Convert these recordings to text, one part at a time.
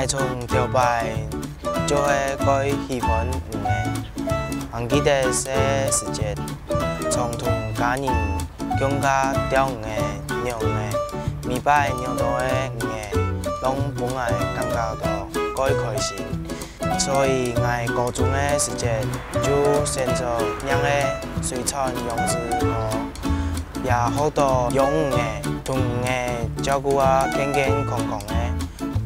我从头摆就会改喜欢还记得些时节，从同家人共加钓的鸟的，米摆鸟多的拢本来感觉到改开心，所以我高中的时节就选择养的水产养殖和也好多养的同的照顾啊健健康康的。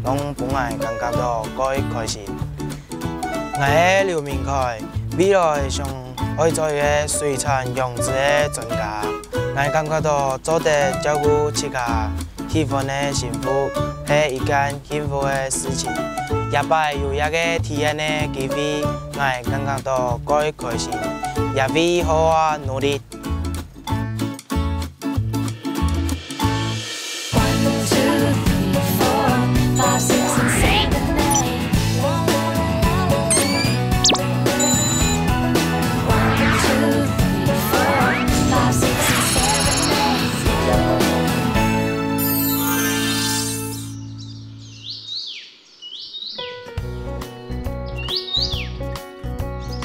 拢本来感觉到改开心。我係劉明凱，未來想可以做一個水產養殖嘅專家。我感覺到做得照顧自家喜歡嘅幸福係一件幸福嘅事情。也擺有一個體驗嘅機會，我感覺到改開心，也會好好努力。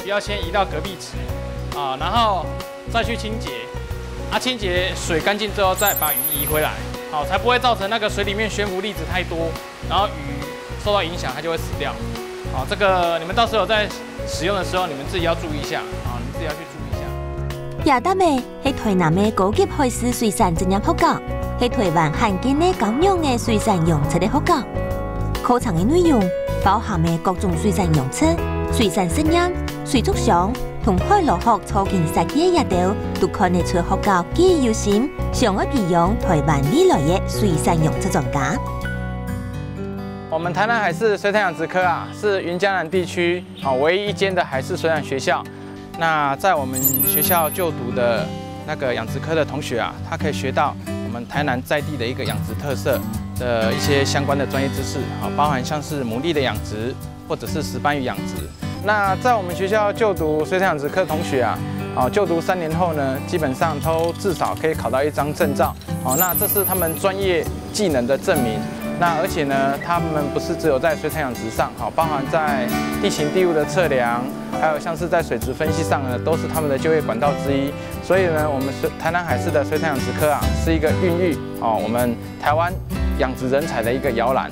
要先移到隔壁池啊，然后再去清洁，清洁水干净之后再把鱼移回来，好，才不会造成那个水里面悬浮粒子太多，然后鱼受到影响它就会死掉。好，这个你们到时候在使用的时候，你们自己要注意一下，啊，你们自己要去注意一下。亚达美係台南嘅高級海事水產專業學校，係台灣罕見嘅高樣嘅水產養殖嘅學校。課程嘅內容包含嘅各種水產養殖、水產實驗。 水族箱同海螺學初見設計一道，都看得出學校幾有心，想要培養台灣未來嘅水產養殖專家。我們台南海事水產養殖科啊，是雲嘉南地區唯一一間的海事水產學校。那在我們學校就讀的那個養殖科的同學啊，他可以學到我們台南在地的一個養殖特色的一些相關的專業知識，包含像是牡蠣的養殖，或者是石斑魚養殖。 那在我们学校就读水产養殖科同学啊，就读3年后呢，基本上都至少可以考到1張證照。那这是他们专业技能的证明。那而且呢，他们不是只有在水产養殖上，包含在地形地物的测量，还有像是在水质分析上呢，都是他们的就业管道之一。所以呢，我们台南海事的水产養殖科啊，是一个孕育我们台湾养殖人才的一个摇篮。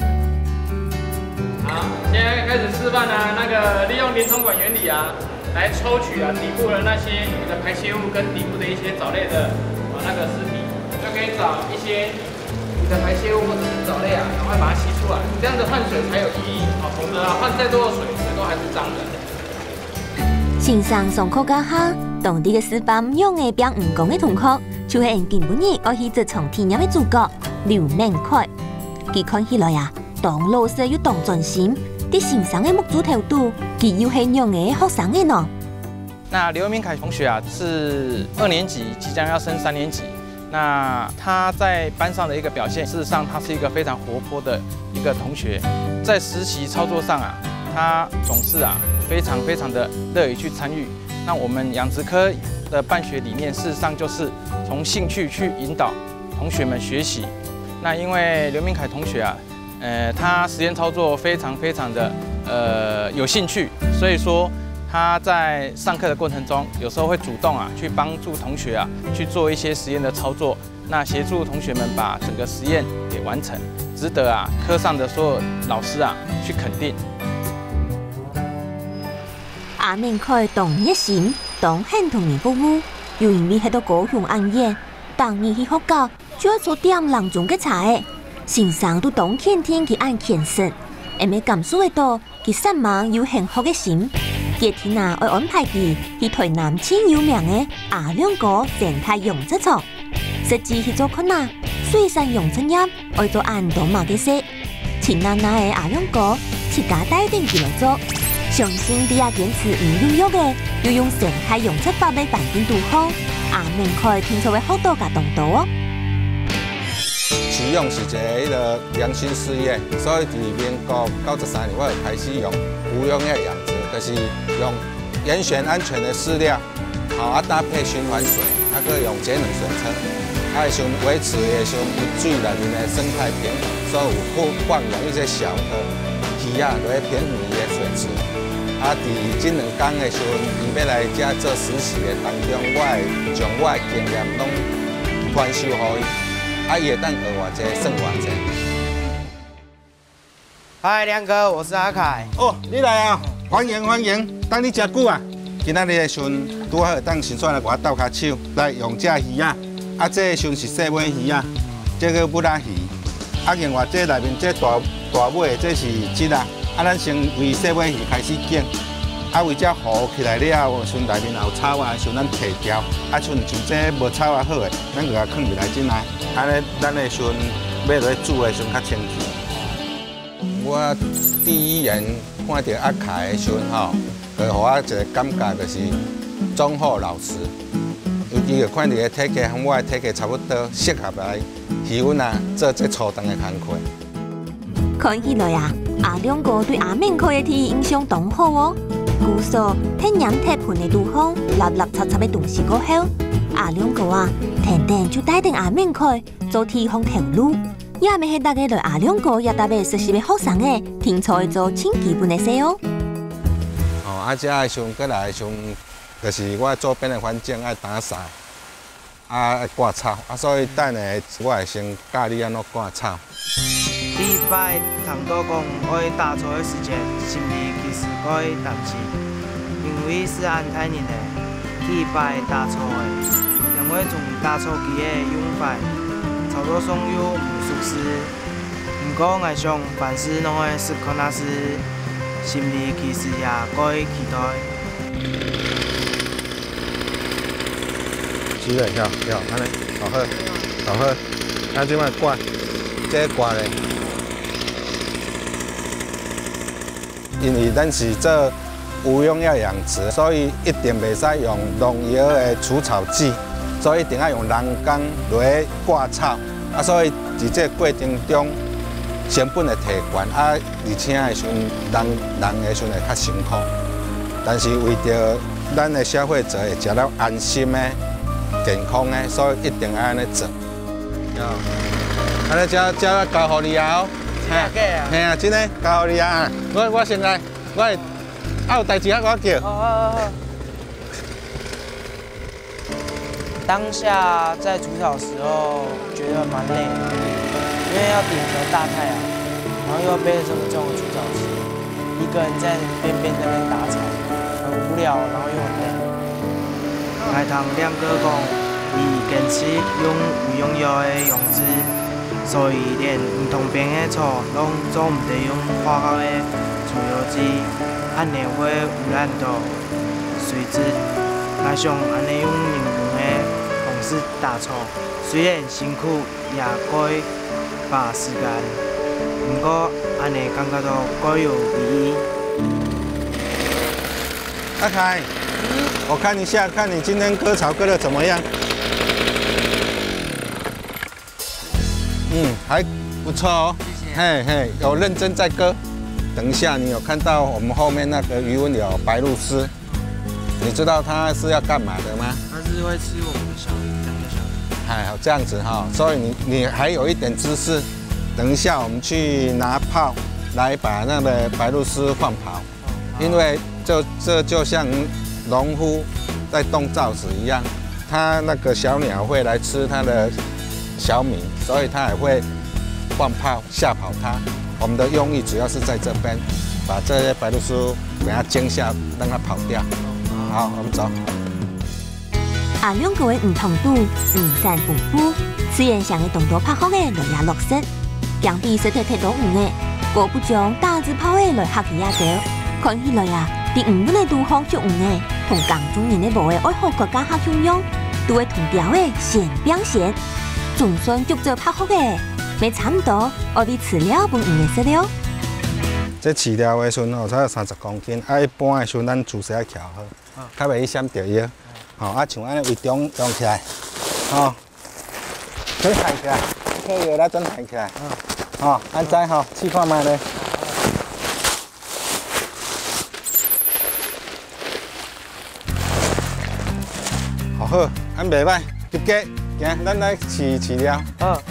好，现在开始示范啊，那个利用连冲管原理啊，来抽取底部的那些鱼的排泄物跟底部的一些藻类的那个尸体，就可以找一些鱼的排泄物或者是藻类啊，赶快把它吸出来，这样的换水才有意义。否则啊，换再多的水都还是脏的。先生上課家下，當地嘅示範用嘅變唔講嘅同學，就係根本日我去這場體驗嘅主角劉明凱，佢看起來啊。 當老師要當專心，啲先生嘅目珠頭度，佢要係樣嘅學生嘅呢。那劉明凱同學啊，是2年級，即將要升3年級。那他在班上的一個表現，事實上他是一個非常活潑的一個同學。在實習操作上啊，他總是啊非常的樂於去參與。那我們養殖科的辦學理念，事實上就是從興趣去引導同學們學習。那因為劉明凱同學啊。 他實驗操作非常的有興趣，所以說他在上課的過程中，有時候會主動啊去幫助同學啊去做一些實驗的操作，那協助同學們把整個實驗給完成，值得啊科上的所有老師啊去肯定。阿明凱當熱心，當很同人服務，又因為喺度高雄安業，當年去學校就要做點郎中嘅菜。 先生都當天天去按健身，而咪感受得到佢善忘有幸福嘅心。今天啊，我安排佢去台南超有名嘅阿亮哥生態養殖場，實際去做看啊，水產養殖業愛做按多馬嘅事。前奶奶嘅阿亮哥自家帶定佢來做，相信啲阿堅持唔要喐嘅，要用生態養殖法嘅環境度好，阿明凱聽說會好多架動到哦。饲养是一个迄个良心事业，所以伫民国93年，我就开始用无农药养殖，就是用严选安全的饲料，搭配循环水，佮用节能水车，会想维持会想水内面的生态平衡，所以有放养一些小的鱼落去平衡伊的水质。伫这2天的时阵，伊要来遮做实习的当中，我会将我的经验拢传授予伊，伊会当学偌济，算偌济。嗨，亮哥，我是阿凯。哦，你来啊！欢迎欢迎，等你遮久啊！今仔日的时阵，拄好当先选来我斗骹手来用这鱼啊！这个时阵是细尾鱼啊，这个布拉鱼。另外这内面这大尾这是蜇啊。咱先为细尾鱼开始拣，为这糊起来了后，时阵内面有草啊，时阵咱摕掉，像这无草啊好的，咱就甲放入来进来，安尼咱的时阵要落去煮的时阵较清气。我第一眼看到阿凯的时阵吼，就互我一个感觉就是忠厚老实，尤其就看到个体格和我的体格差不多，适合来鱼阮啊做这粗重的工课。看起来啊，阿亮哥对阿明哥的天印象当好哦。据说天然铁盆的厨房，立立插插的东西过后，阿亮哥啊，天天就带定阿明哥做天方头路，也咪系大家对阿亮哥也特别熟悉的学生诶，听才会做轻基本的事哦。这的时阵过来的时阵，就是我周边的环境爱打扫，爱割草，所以等下我会先教你安怎割草。第一摆谈到讲爱打草的时间，心里其实可以担心，因为是按太年的第一摆打草的，因为从打草机的用法，操作上有不熟悉。不过我想凡事拢会适可那时，心里其实也可以期待。是嘞，安尼，好好，咱即摆刮，这刮咧。因为咱是做无农药养殖，所以一定袂使用农药的除草剂，所以一定要用人工落去割草。所以伫这过程中，成本会提悬，而且的时阵人的时阵会较辛苦。但是为着咱的消费者会食了安心的、健康的，所以一定要安尼做。安尼这交互你啊！嘿啊，真诶，交互你啊！我先来，我会有代志我叫。当下在除草时候觉得蛮累的，因为要顶着大太阳，然后又要背着这么重的除草机，一个人在边那边打草，很无聊，然后又很累。来听亮哥讲，伊坚持用无农药的养殖。所以连唔同边的草拢做唔得用化学的除药剂，安尼会污染到水质。加上安尼用人工的方式打草，虽然辛苦，也可以花时间。不过安尼感觉到各有意义。阿凯，我看一下，看你今天割草割得怎么样？还不错哦，嘿，有认真在割。等一下，你有看到我们后面那个鱼纹有白鹭鸶，你知道它是要干嘛的吗？它是会吃我们的小鱼，两个小鱼。这样子哈，所以你还有一点知识。等一下我们去拿炮来把那个白鹭鸶放跑，因为这就像农夫在动造纸一样，它那个小鸟会来吃它的小米，所以它也会放炮吓跑它。我们的用意主要是在这边，把这些白鹭鸶给它惊吓，让它跑掉。好，我们走。阿亮各位唔同度、唔散步步，虽然上嘅动作拍好嘅落也落实，强比实体睇到唔嘅，果不将大字炮嘅来客嘅也掉，看起来啊，啲唔本嘅杜方足唔嘅，同港中人嘅无嘅爱好国家客相用，都会同表嘅显表现。总算足做拍好嘅，咪差唔多，我比饲料本唔嘅食了。这饲料的时阵吼，才有30公斤，一般的时阵咱自时要调好，较袂去闪着药。像安尼为中用起来，可以抬起来，可以来转抬起来。哦，安在吼，试看卖咧。好，安袂歹，入家，行，咱来饲了。好。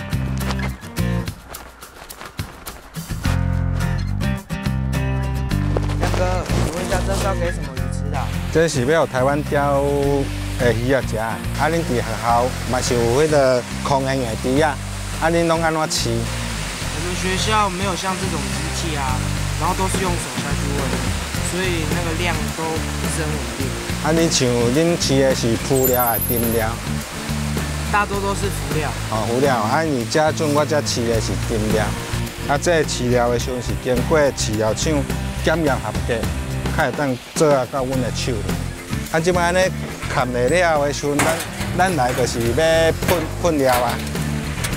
亮哥，请问一下，这是要给什么鱼吃的？这是要台湾钓的鱼仔食。啊，恁伫学校嘛是有迄个空闲的池啊，啊，恁拢安怎饲？我们学校没有像这种机器啊，然后都是用手下去喂，所以那个量都不是很稳定。啊，你像恁饲的是浮料还是沉料？大多都是浮料。哦，浮料。啊，而这阵我这饲的是沉料。啊，这饲料的时阵是经过饲料厂检验合格，才会当做啊到阮的手里。啊，即摆安尼砍下了的时阵，咱来就是要喷料啊。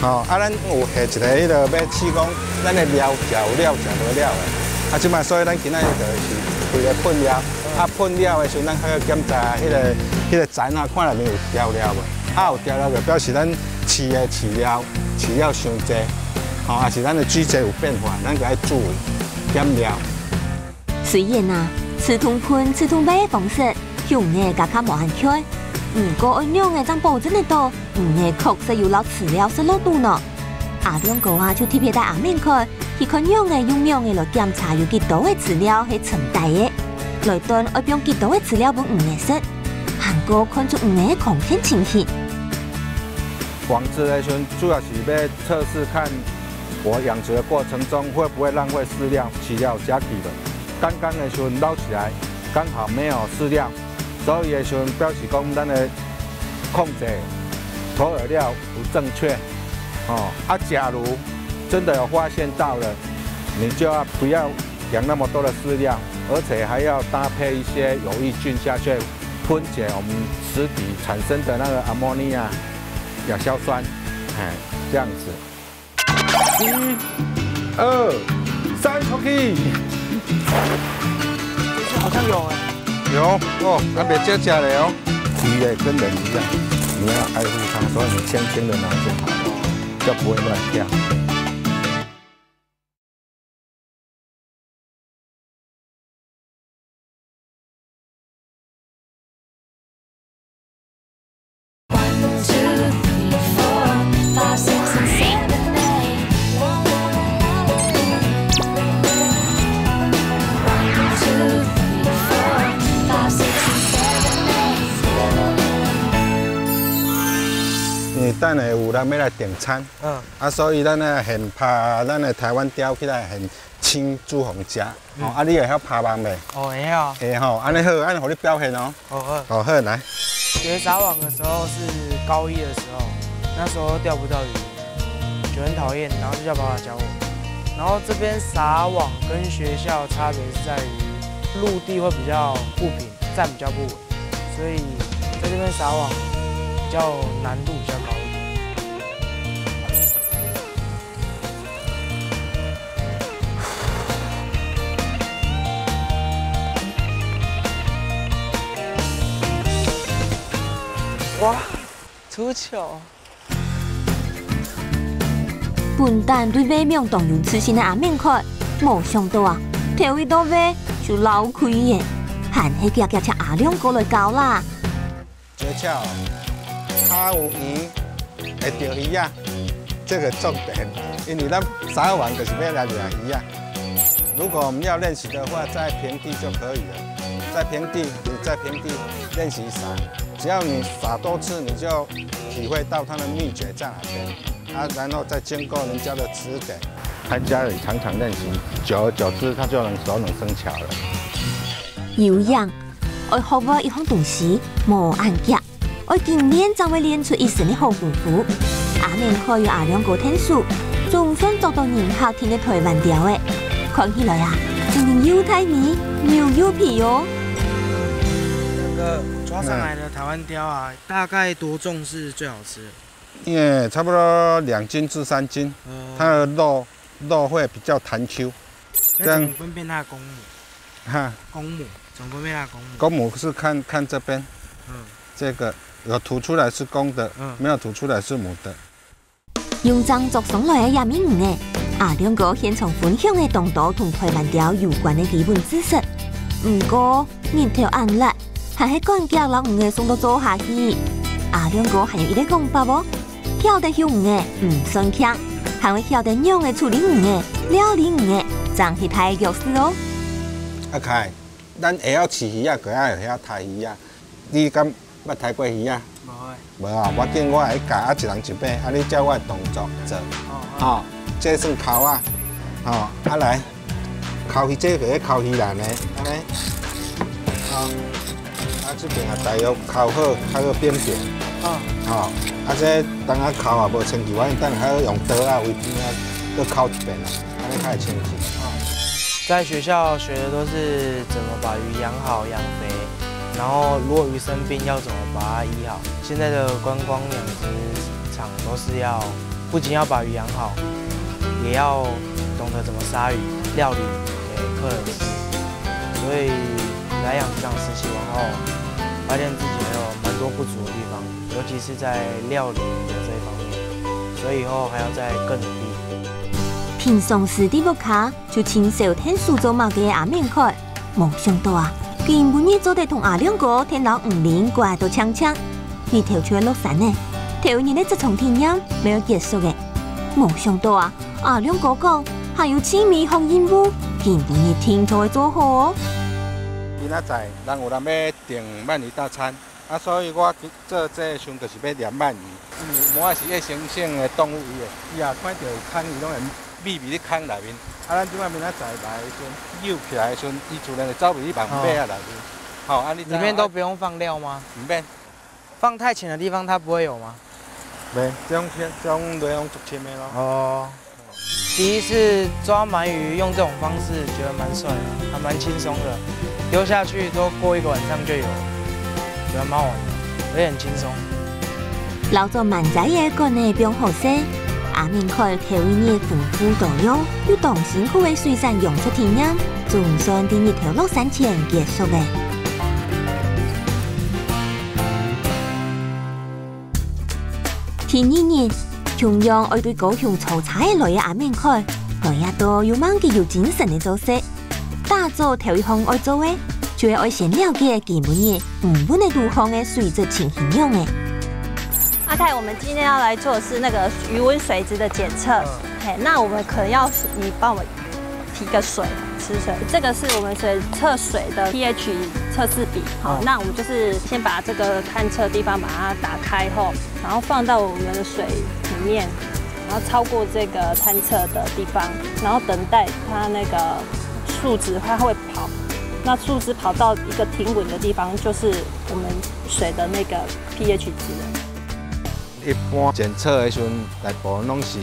哦，啊，咱有下一个迄个要试讲，咱的料食有料食无料的。啊，即摆所以咱今仔日就是为了喷料。啊，喷料的时阵，咱还要检查迄个层啊，看内面有调料无。啊，有调料就表示咱饲料伤济，吼，还是咱的水质有变化，咱就要注意减料。虽然啊，刺通喷、刺通尾的方式，用的加较无限开，不过按样的将保证得到，的确实有老饲料失落度呢。阿亮哥啊，就特别带阿面去，去看样的用样的来检查有几多的饲料是存在的。来顿要用几多的饲料本鱼的色，韩国看出鱼的空天情形。网子的时候，主要是要测试看我养殖的过程中会不会浪费饲料加起的。刚刚的时候捞起来，刚好没有饲料，所以的时候表示讲咱的控制投饵料不正确。哦，啊，假如真的有发现到了，你就要不要养那么多的饲料，而且还要搭配一些有益菌下去分解我们池底产生的那个阿莫尼亚、亚硝酸，这样子。1、2、3，出去。这次好像有哎。有哦，那别接下来哦。鱼也跟人一样，你要爱护它，所以你轻轻的拿就好，就不会乱跳。等下有人要来订餐，所以咱呢现拍咱的台湾鲷起来现清煮红食，啊，你会晓拍网袂？会啊。会吼，安尼好，安尼互你表现哦。好，好来。学撒网的时候是高一的时候，那时候钓不到鱼，就很讨厌，然后就叫爸爸教我。然后这边撒网跟学校差别是在于陆地会比较不平，站比较不稳，所以在这边撒网比较难度比较高一点。哇，出球！笨蛋对尾命动用痴心的阿面看，没想到啊，头一到尾就捞开耶，喊起夹夹请阿亮哥来教啦。诀窍，他有鱼会钓鱼啊，这个重点，因为咱撒网就是要来钓鱼啊。如果我们要练习的话，在平地就可以了，在平地你在平地练习撒。只要你撒多次，你就体会到它的秘诀在哪边，啊，然后再经过人家的指点，在家里常常练习，久而久之，他就手能生巧了。有氧，爱学我一项东西，无按夹，爱今年才会练出一身的好功夫。阿面可以阿亮哥天数，总算做到人客听的台湾调的，看起来啊，真的又太美又皮哦。那个抓上来的台湾鲷啊，大概多重是最好吃的？因为差不多2斤至3斤，它的肉会比较弹 Q。这样分辨它的公母。哈，公母怎么分辨它的公母？公母是看这边，这个有凸出来是公的，没有凸出来是母的。用张作上来的也米鱼呢，阿两个现场分享的动作同台湾调有关的基本知识。不过日头暗了，还是关脚老鱼的送到做下去。阿两个还有一个讲法哦，晓得凶鱼的唔算强，还会晓得样的处理鱼的、料理鱼的，真是太有事哦。阿凯，咱会晓饲鱼啊，个爱会晓杀鱼啊。你敢捌杀过鱼啊？不会。无啊，我见我会教啊，一人一把，啊，你照我的动作做。哦，这算扣啊。哦，啊来，扣鱼这个扣鱼篮的，安尼。哦，啊这边啊大约扣好，还个扁扁。哦，啊这等下扣啊无清气，我等下用刀啊围边啊，再扣一遍啊，安尼才会清气。在学校学的都是怎么把鱼养好、养肥，然后如果鱼生病要怎么把它医好。现在的观光养殖场都是不仅要把鱼养好，也要懂得怎么杀鱼、料理给客人吃。所以来养殖场实习完后，发现自己还有蛮多不足的地方，尤其是在料理的这一方面，所以以后还要再更努力。平常时的木卡就亲手天数做毛嘅阿面块，冇想到啊，竟然每日做得同阿两个天老5年挂到呛呛，日头出落山呢，头日呢这场天音没有结束嘅，冇想到啊，阿两个讲还有亲密红烟雾，竟然每日天才会做好哦。今仔载人有人要订鳗鱼大餐，啊，所以我做这时就是要念鳗鱼。鳗是野生性的动物伊的，伊啊看到空鱼拢会秘密伫空内面。啊，咱即摆明仔载来时阵，游起来时阵，伊自然会走入去网尾啊内面。好，啊，你里面都不用放料吗？唔免，放太浅的地方它不会有吗？袂，这种内容足深的咯。哦。第一次抓鳗鱼用这种方式，觉得蛮帅的，还蛮轻松的，丢下去都过一个晚上就有，觉得蛮好玩的，而且很轻松。老做鳗仔嘢個呢並好些，阿明開頭一日豐富多樣又當辛苦嘅水產用出體驗，總算喺日頭落山前結束嘅。第二日，同樣愛對高雄出差來嘅阿明開，來一度要猛嘅有精神嘅做事，打造頭一項愛做嘅，就係愛先了解基本嘅5本嘅路況嘅水質情形樣嘅。阿凱，我们今天要来做的是那个鱼温水质的检测。嘿，那我们可能要你帮我们提个水，吃水。这个是我们水测水的 pH 测试笔。好，那我们就是先把这个探测地方把它打开后，然后放到我们的水里面，然后超过这个探测的地方，然后等待它那个数值它会跑。那数值跑到一个停稳的地方，就是我们水的那个 pH 值了。一般检测的时阵，大部分拢是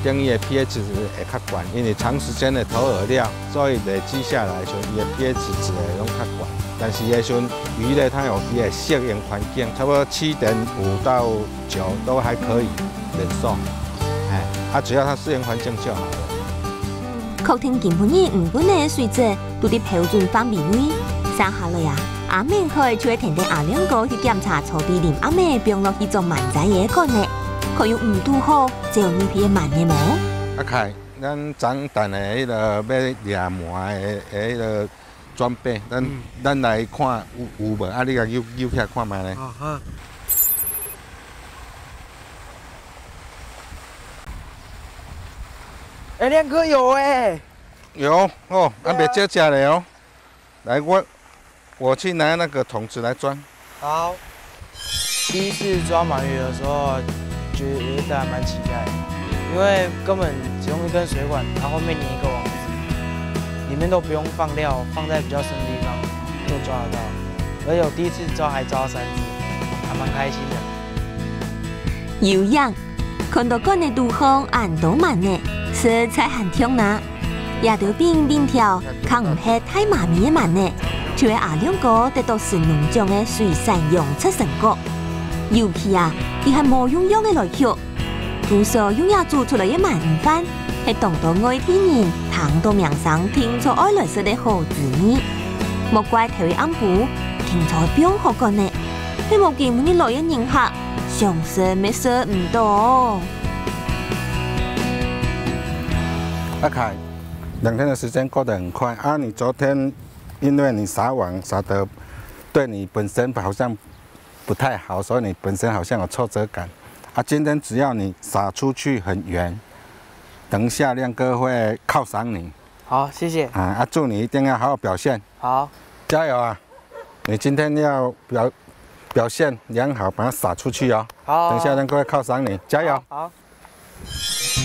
等伊的 pH 值会较悬，因为长时间的投饵料，所以累积下来的时阵，伊的 pH 值会拢较悬。但是的时阵，鱼类它有伊的适应环境，差不多7.5到9都还可以忍受。只要它适应环境就好了。確定基本嘅5本嘅水質都啲標準範圍內，生下來啊！阿明佢就會停定阿兩個去檢查草地林阿妹並落去做蠻仔嘢個呢，佢用5度好就用呢批蠻嘅冇。阿凱，咱長等的迄個要掠鳗的迄個裝備，咱來看有無？啊，你甲扭起來看覓呢？好。哎，2顆有哎。有哦，啊別少吃了哦。來我去拿那个桶子来装。好。第一次抓鳗鱼的时候，觉得还蛮期待的，因为根本只用一根水管，它后面粘一个网子，里面都不用放料，放在比较深的地方就抓得到。而且我第一次抓还抓到3只，还蛮开心的。有樣，看到嗰個杜康眼都慢呢，色彩很香呐，也條冰冰條，看唔係太麻咪嘅慢呢。就係阿兩個得到神農獎嘅水產養殖成果，尤其啊，佢係冇用嘅來學，故所用也做出來嘅晚飯，係當到外地人聽到名聲聽錯愛來食嘅好滋味。莫怪頭一暗晡聽錯邊學個呢，佢冇見每日來嘅人客，上色咩色唔到。阿凯，2天的时间过得很快啊！你昨天因为你撒网撒得对你本身好像不太好，所以你本身好像有挫折感啊。今天只要你撒出去很远，等一下亮哥会犒赏你。好，谢谢。啊，祝你一定要好好表现。好，加油啊！你今天要表现良好，把它撒出去哦。好，等一下亮哥会犒赏你，加油。好。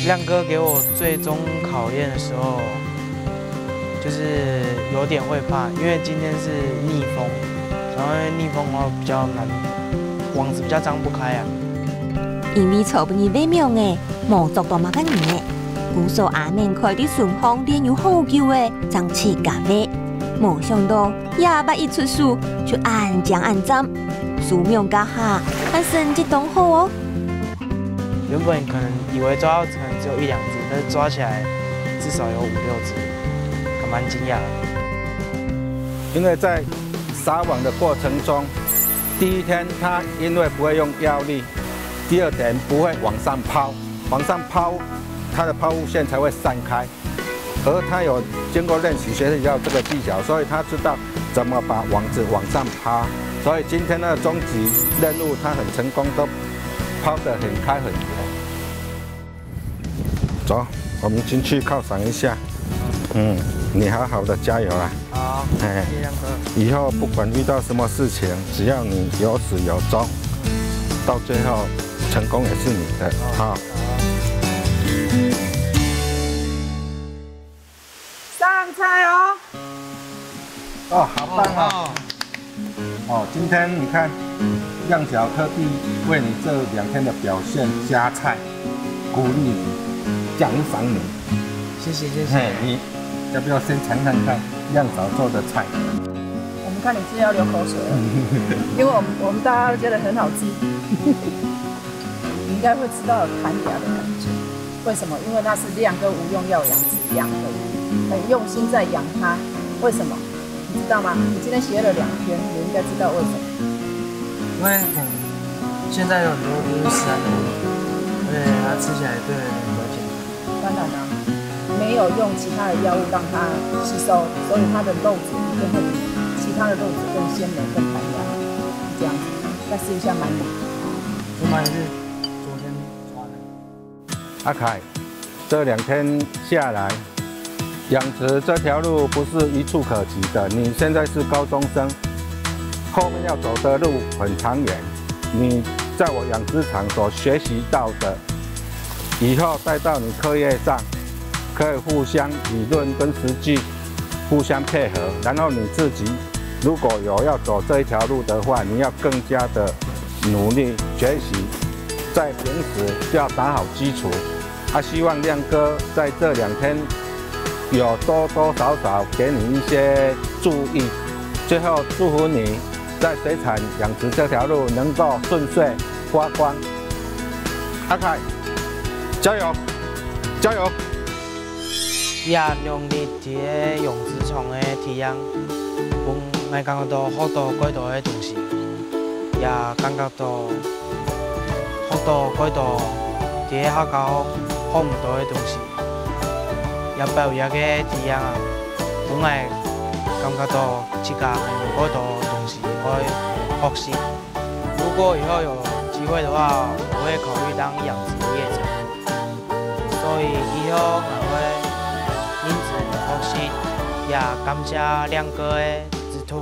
亮哥给我最终考验的时候，就是有点会怕，因为今天是逆风，然后逆风的话比较难，网子比较张不开啊。因为草不你微妙的，毛足到嘛个年的，古说阿面开的顺风练有好久的，张起咖啡，没想到哑巴一出手就按将按针，数秒加下，还成绩当好哦。原本可能以为抓到可能只有1、2只，但是抓起来至少有5、6只，还蛮惊讶的。因为在撒网的过程中，第一天它因为不会用腰力，第二天不会往上抛，它的抛物线才会散开。而它有经过练习学习到这个技巧，所以它知道怎么把网子往上抛。所以今天的终极任务它很成功，都抛得很开很远。走，我们进去犒赏一下。你好好的加油啦！好，谢谢亮哥。以后不管遇到什么事情，只要你有始有终，到最后成功也是你的。好。上菜哦！哦，好棒哦！哦，今天你看，亮角特地为你这2天的表现加菜，鼓励你，奖赏你。谢谢谢谢。你要不要先尝看看亮嫂做的菜？我们看你是要流口水了，因为我们大家都觉得很好吃，你应该会吃到弹牙的感觉。为什么？因为那是亮哥无用药养殖养的，很用心在养它。为什么？你知道吗？你今天学了2天，你应该知道为什么。因为现在有很多都是食安的问题，而且它吃起来对人比较健康。当然啦，没有用其他的药物让它吸收，所以它的肉质一定会比其他的肉质更鲜美、更弹牙，是这样子。再试一下鳗鱼。这鳗鱼是昨天抓的。阿凯，这2天下来，养殖这条路不是一触可及的。你现在是高中生，后面要走的路很长远。你在我养殖场所学习到的，以后带到你课业上，可以互相理论跟实际互相配合。然后你自己如果有要走这一条路的话，你要更加的努力学习，在平时就要打好基础。希望亮哥在这2天有多多少少给你一些注意。最后祝福你在水产养殖这条路能够顺遂发光。阿凯，加油，加油！也用你伫个养殖场的体验，我感觉到好多几多的东西，也感觉到好多几多伫个学校学唔到的东西，也包一个体验啊，我会感觉到自家还有好多东西可以学习。如果以后有机会的话，我会考虑当养殖业者，所以以后我会因此学习，也感谢亮哥的指导。